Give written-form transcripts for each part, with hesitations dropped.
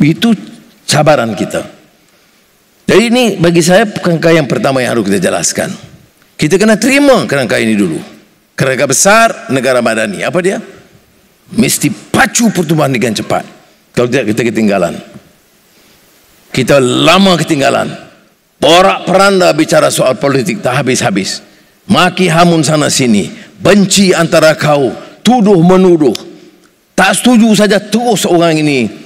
Itu cabaran kita. Jadi ini bagi saya kerangka yang pertama yang harus kita jelaskan. Kita kena terima kerangka ini dulu. Kerangka besar negara madani. Apa dia? Mesti pacu pertumbuhan dengan cepat. Kalau tidak kita ketinggalan. Kita lama ketinggalan. Porak-peranda bicara soal politik tak habis-habis. Maki hamun sana sini. Benci antara kau. Tuduh menuduh. Tak setuju saja terus orang ini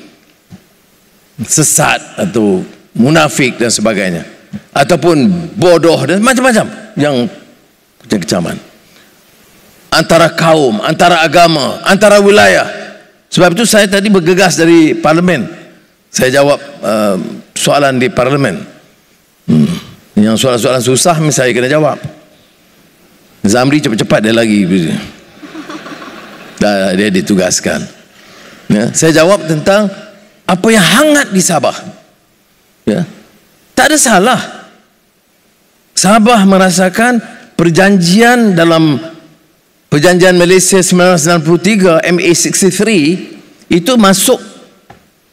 sesat atau munafik dan sebagainya. Ataupun bodoh dan macam-macam yang kecaman. Antara kaum, antara agama, antara wilayah. Sebab itu saya tadi bergegas dari parlimen. Saya jawab soalan di parlimen. Yang soalan-soalan susah saya kena jawab. Zamri cepat-cepat dia lagi. Dia ditugaskan. Ya, saya jawab tentang apa yang hangat di Sabah. Ya, tak ada salah. Sabah merasakan perjanjian dalam Perjanjian Malaysia 1993 MA63 itu masuk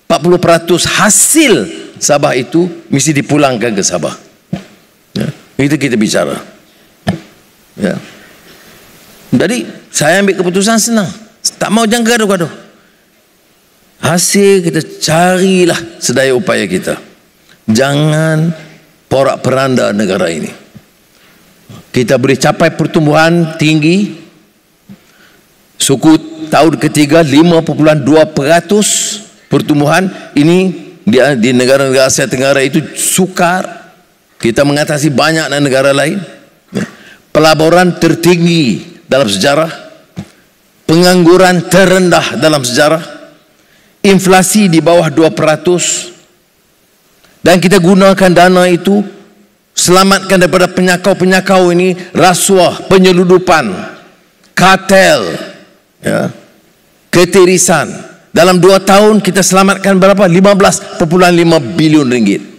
40% hasil Sabah itu mesti dipulangkan ke Sabah. Ya, itu kita bicara. Ya. Jadi saya ambil keputusan senang. Tak mau jangan gaduh-gaduh. Hasil kita carilah sedaya upaya kita. Jangan porak-peranda negara ini. Kita boleh capai pertumbuhan tinggi. Suku tahun ketiga 5.2% pertumbuhan. Ini di negara-negara Asia Tenggara itu sukar. Kita mengatasi banyak negara lain. Pelaburan tertinggi dalam sejarah. Pengangguran terendah dalam sejarah. Inflasi di bawah 2%. Dan kita gunakan dana itu selamatkan daripada penyakau-penyakau ini, rasuah, penyeludupan, kartel, ya, ketirisan. Dalam 2 tahun kita selamatkan berapa? 15.5 bilion ringgit.